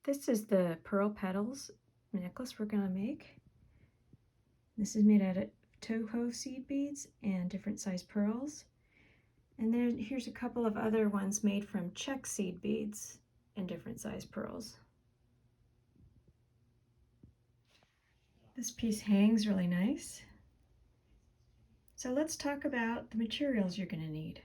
This is the pearl petals necklace we're going to make. This is made out of Toho seed beads and different size pearls. And then here's a couple of other ones made from Czech seed beads and different size pearls. This piece hangs really nice. So let's talk about the materials you're going to need.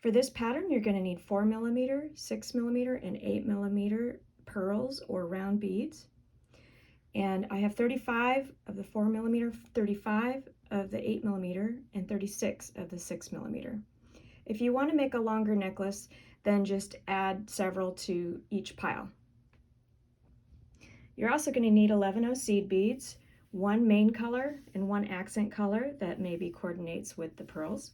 For this pattern, you're going to need 4mm, 6mm, and 8mm pearls or round beads. And I have 35 of the 4mm, 35 of the 8mm, and 36 of the 6mm. If you want to make a longer necklace, then just add several to each pile. You're also going to need 11O seed beads, one main color and one accent color that maybe coordinates with the pearls.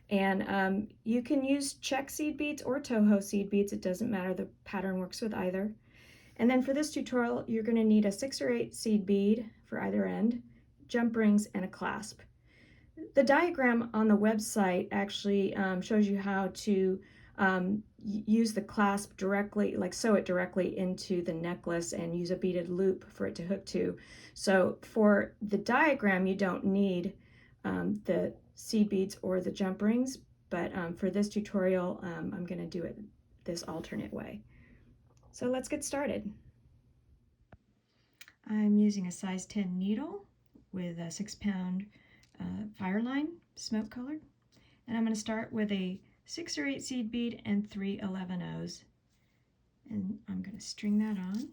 And you can use Czech seed beads or Toho seed beads. It doesn't matter. The pattern works with either. And then for this tutorial, you're going to need a 6 or 8 seed bead for either end, jump rings, and a clasp. The diagram on the website actually shows you how to use the clasp directly, like sew it directly into the necklace and use a beaded loop for it to hook to. So for the diagram, you don't need the seed beads or the jump rings, but for this tutorial, I'm going to do it this alternate way. So let's get started. I'm using a size 10 needle with a 6-pound fire line, smoke colored. And I'm going to start with a 6 or 8 seed bead and 3 11Os. And I'm going to string that on.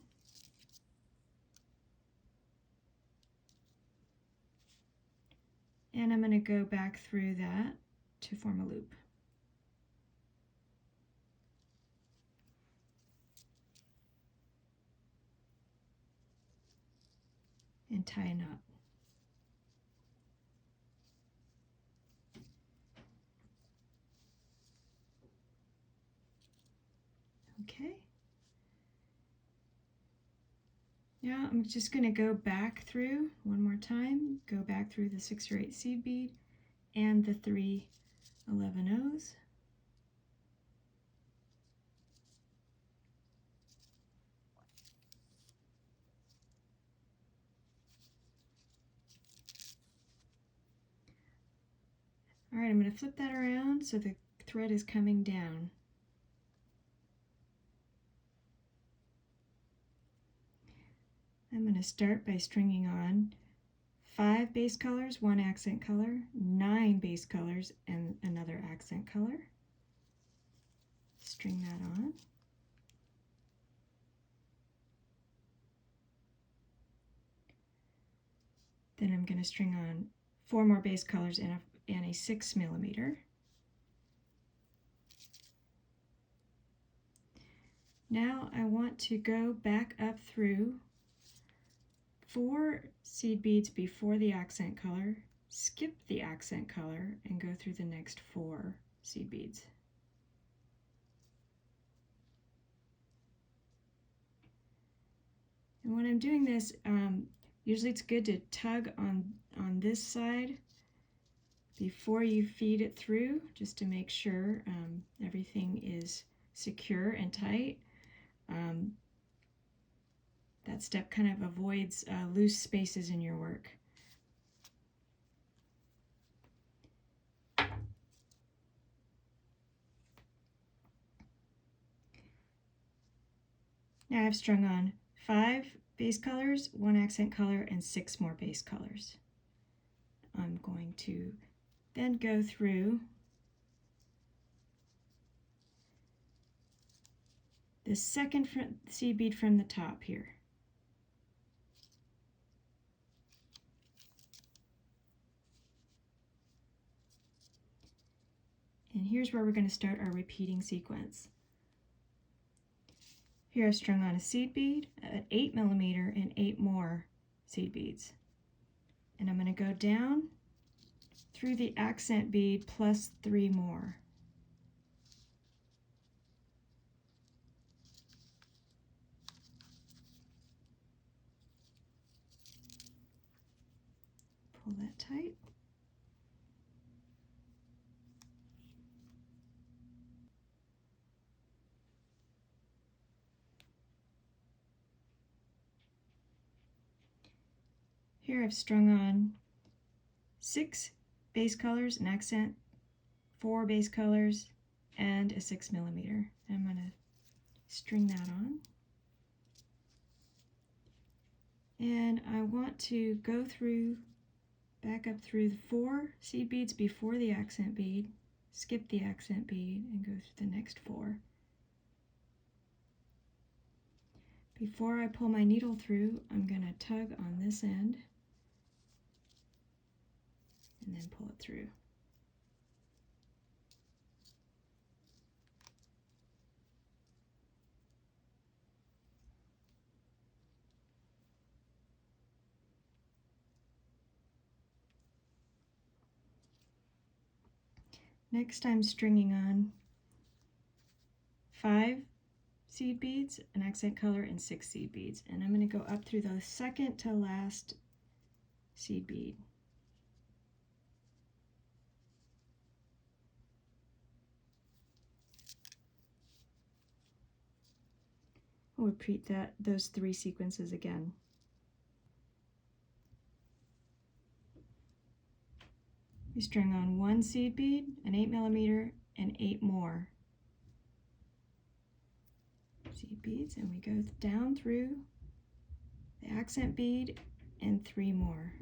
And I'm going to go back through that to form a loop. And tie a knot. Okay. Now I'm just going to go back through one more time, go back through the 6 or 8 seed bead and the 3 11Os. All right, I'm going to flip that around so the thread is coming down. I'm going to start by stringing on 5 base colors, 1 accent color, 9 base colors, and another accent color. String that on. Then I'm going to string on 4 more base colors and a 6mm. Now I want to go back up through 4 seed beads before the accent color, skip the accent color, and go through the next 4 seed beads. And when I'm doing this, usually it's good to tug on this side before you feed it through, just to make sure everything is secure and tight. That step kind of avoids loose spaces in your work. Now I've strung on 5 base colors, 1 accent color, and 6 more base colors. I'm going to then go through the second seed bead from the top here. And here's where we're going to start our repeating sequence. Here I've strung on a seed bead, an 8mm, and 8 more seed beads. And I'm going to go down through the accent bead plus 3 more. Pull that tight. Here I've strung on 6 base colors, an accent, 4 base colors, and a 6mm. I'm going to string that on. And I want to go through, back up through the 4 seed beads before the accent bead, skip the accent bead, and go through the next 4. Before I pull my needle through, I'm going to tug on this end and then pull it through. Next I'm stringing on 5 seed beads, an accent color, and 6 seed beads. And I'm going to go up through the second to last seed bead. I'll repeat those 3 sequences again. We string on 1 seed bead, an 8mm, and 8 more seed beads, and we go down through the accent bead and 3 more.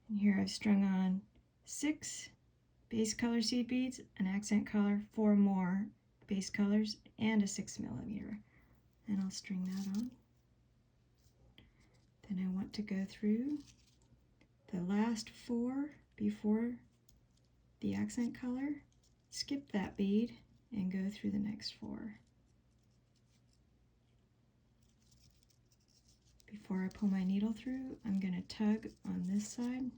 And here I've strung on 6 base color seed beads, an accent color, 4 more base colors, and a 6mm. And I'll string that on. Then I want to go through the last 4 before the accent color, skip that bead, and go through the next 4. Before I pull my needle through, I'm going to tug on this side.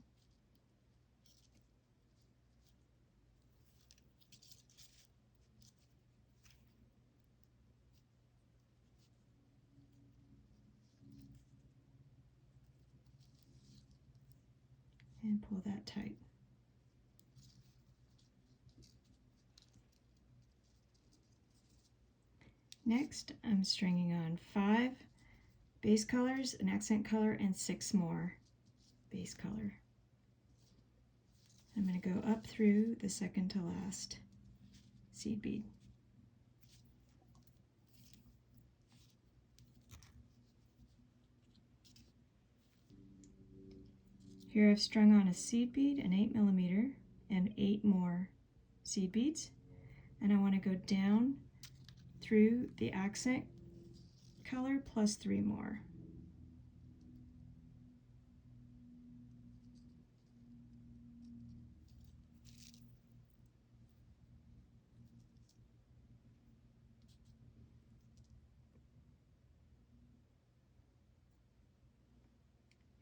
And pull that tight. Next, I'm stringing on 5 base colors, an accent color, and 6 more base color. I'm going to go up through the second to last seed bead. Here I've strung on a seed bead, an 8mm, and 8 more seed beads, and I want to go down through the accent color plus 3 more.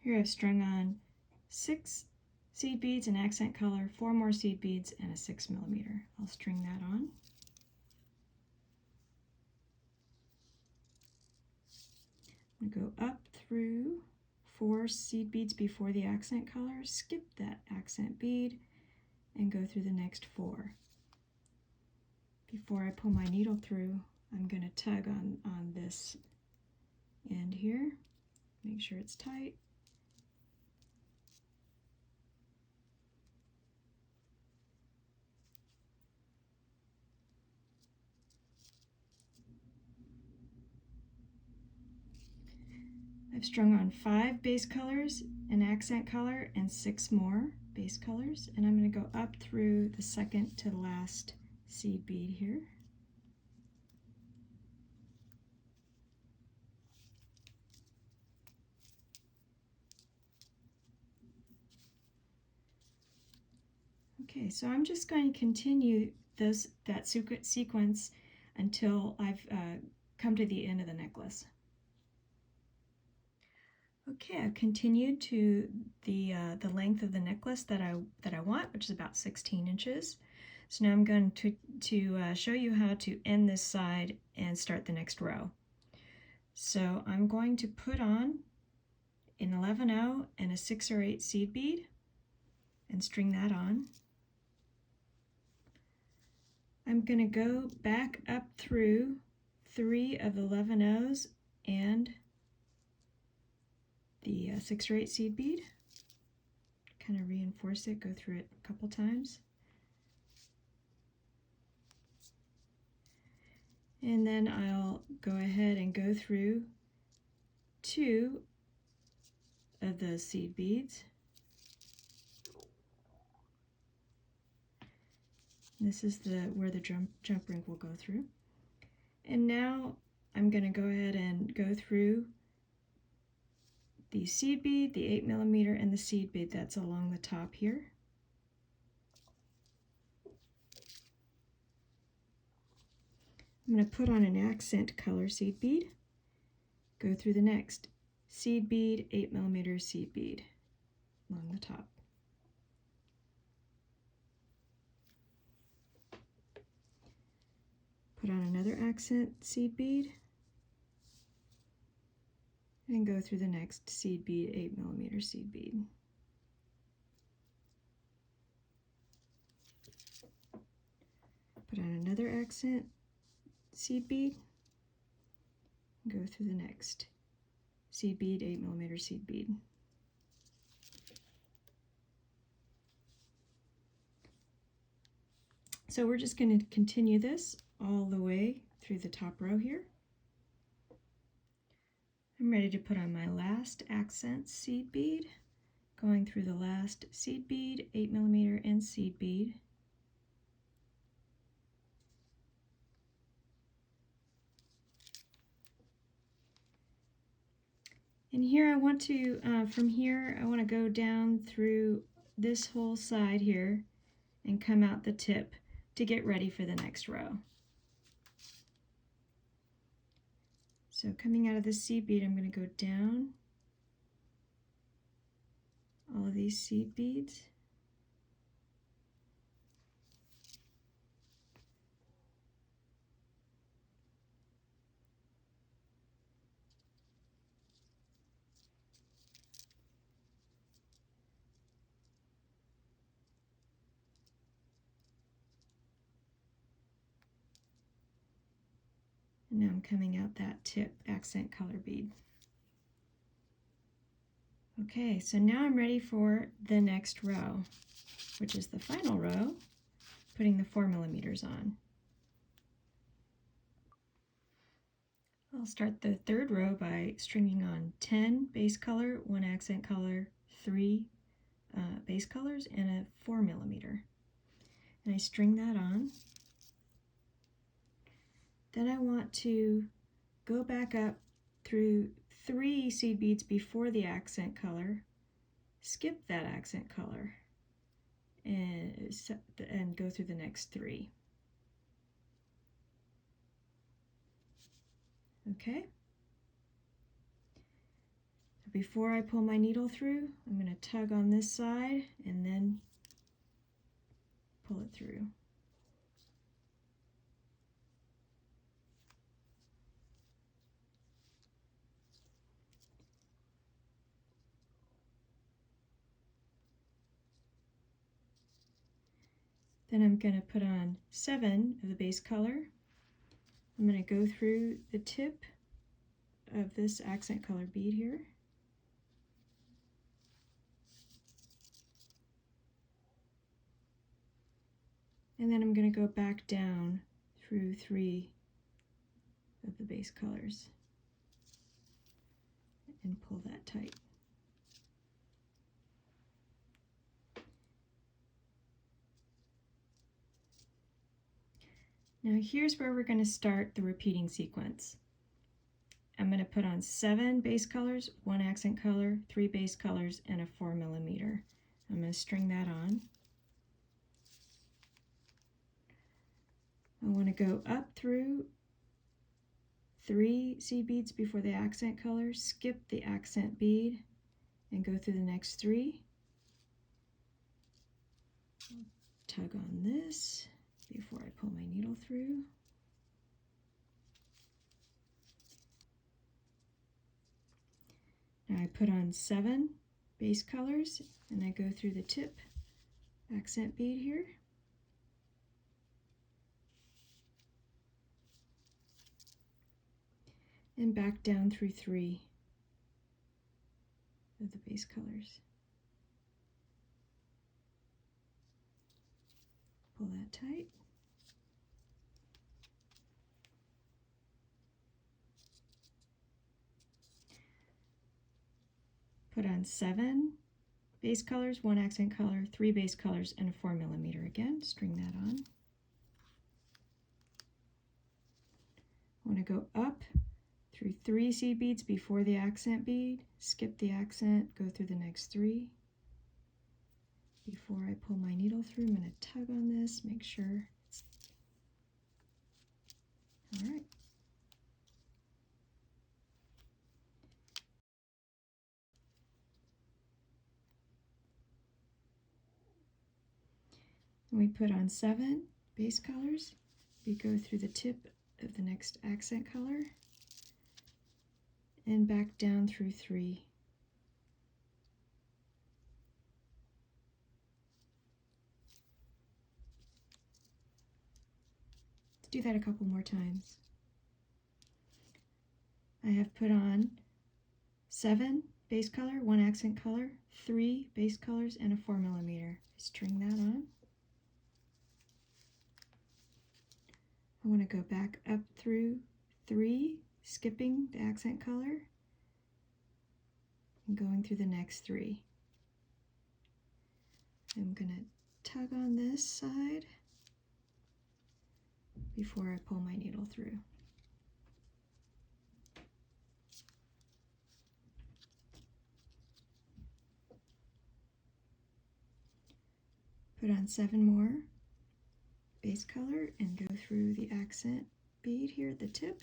Here I've strung on 6 seed beads, an accent color, 4 more seed beads, and a 6mm. I'll string that on. I'm going to go up through 4 seed beads before the accent color, skip that accent bead, and go through the next 4. Before I pull my needle through, I'm going to tug on this end here, make sure it's tight. I've strung on 5 base colors, an accent color, and 6 more base colors, and I'm going to go up through the second to last seed bead here. Okay, so I'm just going to continue that sequence until I've come to the end of the necklace. Okay, I've continued to the length of the necklace that I want, which is about 16 inches. So now I'm going to show you how to end this side and start the next row. So I'm going to put on an 11-0 and a 6 or 8 seed bead and string that on. I'm going to go back up through 3 of the 11-0s and the 6 or 8 seed bead. Kind of reinforce it, go through it a couple times. And then I'll go ahead and go through 2 of the seed beads. This is where the jump ring will go through. And now I'm going to go ahead and go through the seed bead, the 8mm, and the seed bead that's along the top here. I'm going to put on an accent color seed bead, go through the next seed bead, 8mm seed bead along the top. Put on another accent seed bead and go through the next seed bead, 8mm seed bead. Put on another accent seed bead, go through the next seed bead, 8mm seed bead. So we're just going to continue this all the way through the top row here. I'm ready to put on my last accent seed bead, going through the last seed bead, 8mm, and seed bead. And here I want to, from here, I want to go down through this whole side here and come out the tip to get ready for the next row. So coming out of the seed bead, I'm going to go down all of these seed beads. And now I'm coming out that tip accent color bead. Okay, so now I'm ready for the next row, which is the final row, putting the 4mm on. I'll start the third row by stringing on 10 base color, 1 accent color, 3 base colors, and a 4mm. And I string that on. Then I want to go back up through 3 seed beads before the accent color, skip that accent color, and go through the next 3. Okay? Before I pull my needle through, I'm going to tug on this side and then pull it through. Then I'm going to put on 7 of the base color. I'm going to go through the tip of this accent color bead here. And then I'm going to go back down through 3 of the base colors and pull that tight. Now here's where we're going to start the repeating sequence. I'm going to put on 7 base colors, 1 accent color, 3 base colors, and a 4mm. I'm going to string that on. I want to go up through 3 seed beads before the accent color, skip the accent bead, and go through the next 3. Tug on this before I pull my needle through. Now I I put on 7 base colors and I go through the tip accent bead here. And back down through 3 of the base colors. Pull that tight. Put on 7 base colors, 1 accent color, 3 base colors, and a 4mm again. String that on. I want to go up through 3 seed beads before the accent bead, skip the accent, go through the next 3. Before I pull my needle through, I'm going to tug on this, make sure it's all right. And we put on 7 base colors. We go through the tip of the next accent color and back down through 3. Let's do that a couple more times. I have put on 7 base color, 1 accent color, 3 base colors, and a 4mm. String that on. I want to go back up through 3, skipping the accent color, and going through the next 3. I'm going to tug on this side before I pull my needle through. Put on 7 more base color and go through the accent bead here at the tip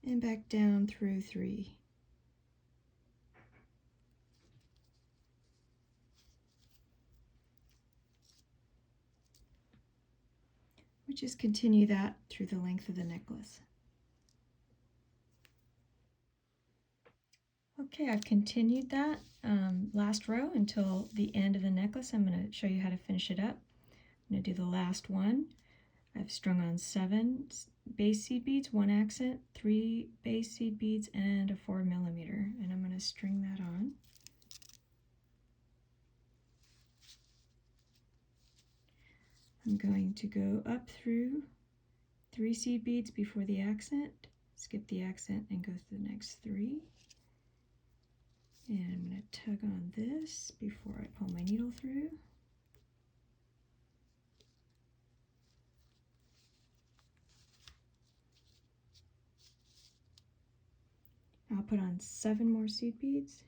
and back down through 3. We just continue that through the length of the necklace. Okay, I've continued that last row until the end of the necklace. I'm going to show you how to finish it up. I'm going to do the last one. I've strung on 7 base seed beads, 1 accent, 3 base seed beads, and a 4mm, and I'm going to string that on. I'm going to go up through 3 seed beads before the accent, skip the accent, and go through the next 3. And I'm going to tug on this before I pull my needle through. I'll put on 7 more seed beads.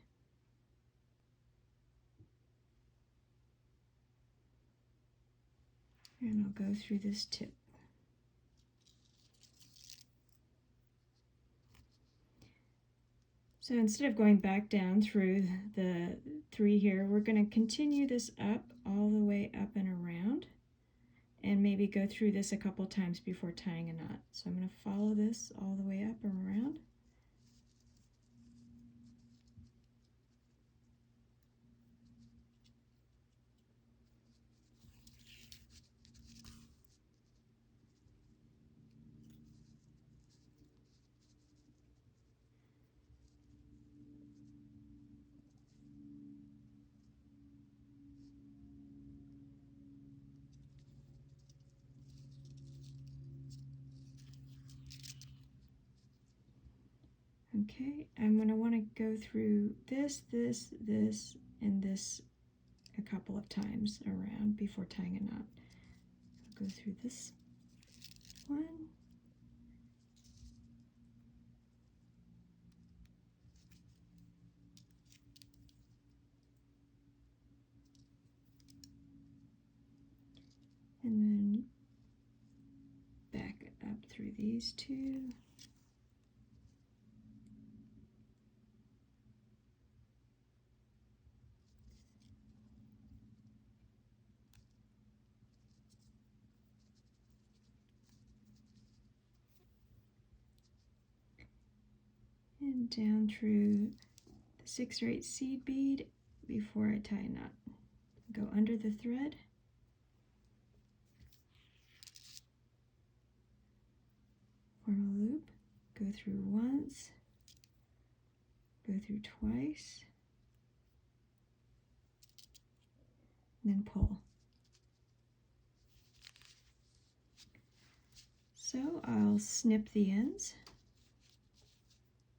And I'll go through this tip. So instead of going back down through the 3 here, we're going to continue this up all the way up and around, and maybe go through this a couple times before tying a knot. So I'm going to follow this all the way up and around. Okay, I'm going to want to go through this, this, this, and this a couple of times around before tying a knot. I'll go through this one. And then back up through these 2. and down through the 6 or 8 seed bead before I tie a knot. Go under the thread. Form a loop, go through once, go through twice, and then pull. So I'll snip the ends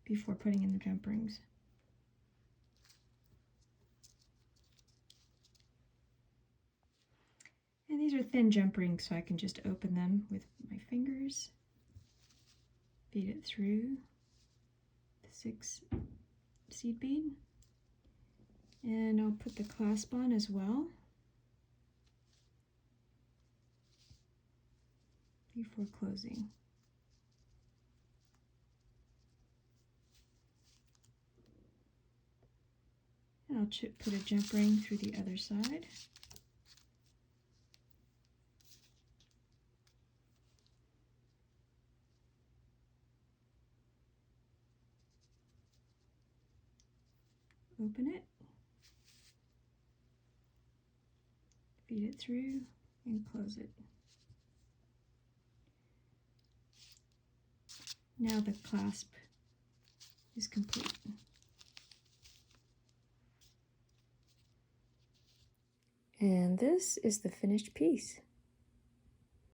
before putting in the jump rings. And these are thin jump rings, so I can just open them with my fingers, feed it through the 6 seed bead, and I'll put the clasp on as well before closing. And I'll put a jump ring through the other side. Open it, feed it through, and close it. Now the clasp is complete. And this is the finished piece.